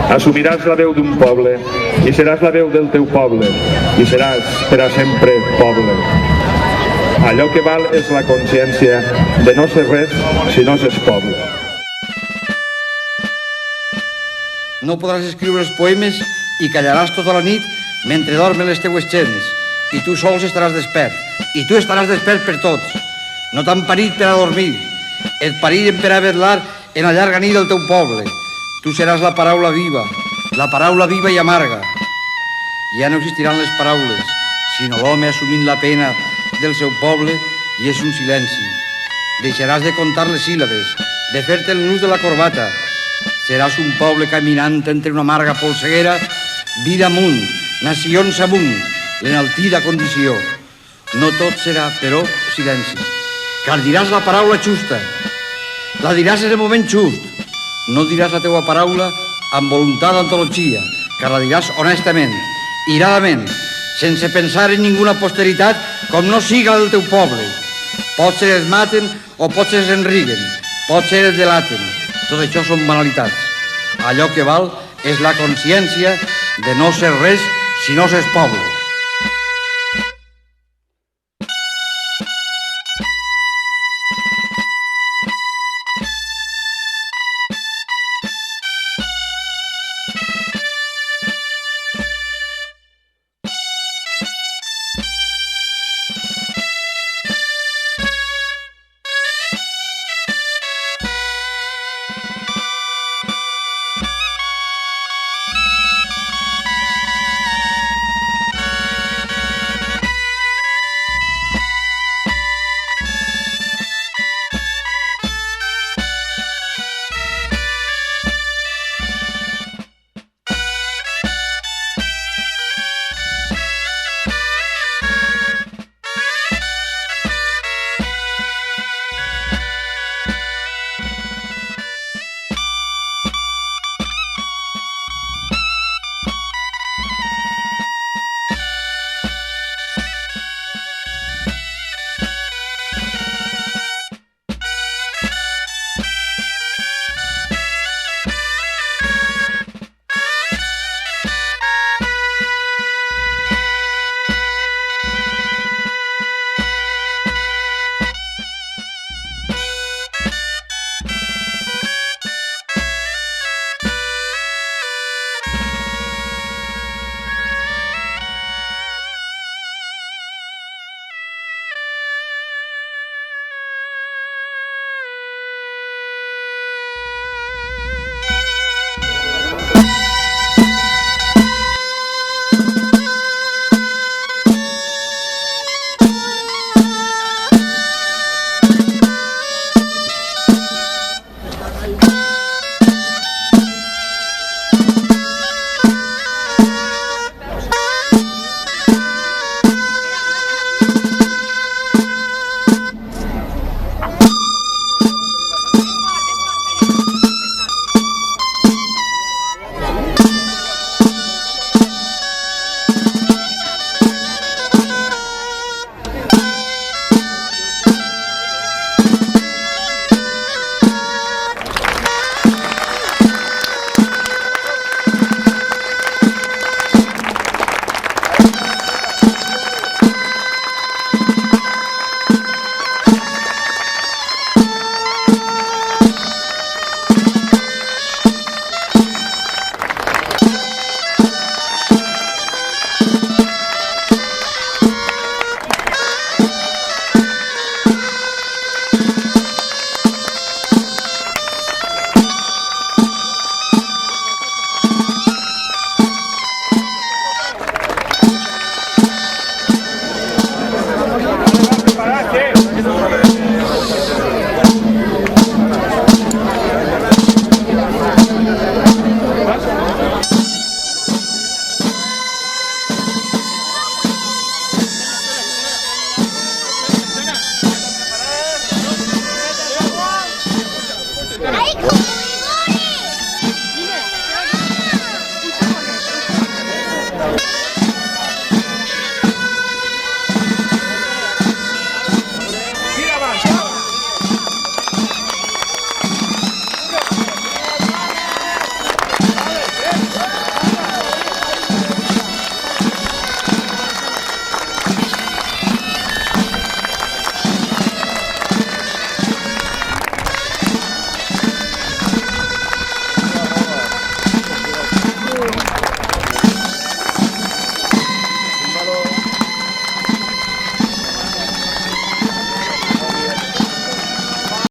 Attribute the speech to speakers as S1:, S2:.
S1: Assumiràs la veu d'un poble i seràs la veu del teu poble i seràs per a sempre poble. Allò que val és la consciència de no ser res si no s'és poble.
S2: No podràs escriure els poemes i callaràs tota la nit mentre dormen les teues xenes, i tu sols estaràs despert, i tu estaràs despert per tots. No t'han parit per a dormir, et pariren per a vetlar en la llarga nit del teu poble. Tu seràs la paraula viva i amarga. Ja no existiran les paraules, sinó l'home assumint la pena del seu poble, i és un silenci. Deixaràs de comptar les síl·labes, de fer-te el nus de la corbata. Seràs un poble caminant entre una amarga polseguera, vida amunt, nacions amunt, l'enaltida condició. No tot serà, però, silenci. Car diràs la paraula justa. La diràs en el moment just. No diràs la teua paraula amb voluntat d'antologia, car la diràs honestament, iradament, sense pensar en ninguna posteritat com no siga la del teu poble. Potser es maten o potser es enriguen, potser es delaten. Tot això són banalitats. Allò que val és la consciència de no ser res si no s'és poble.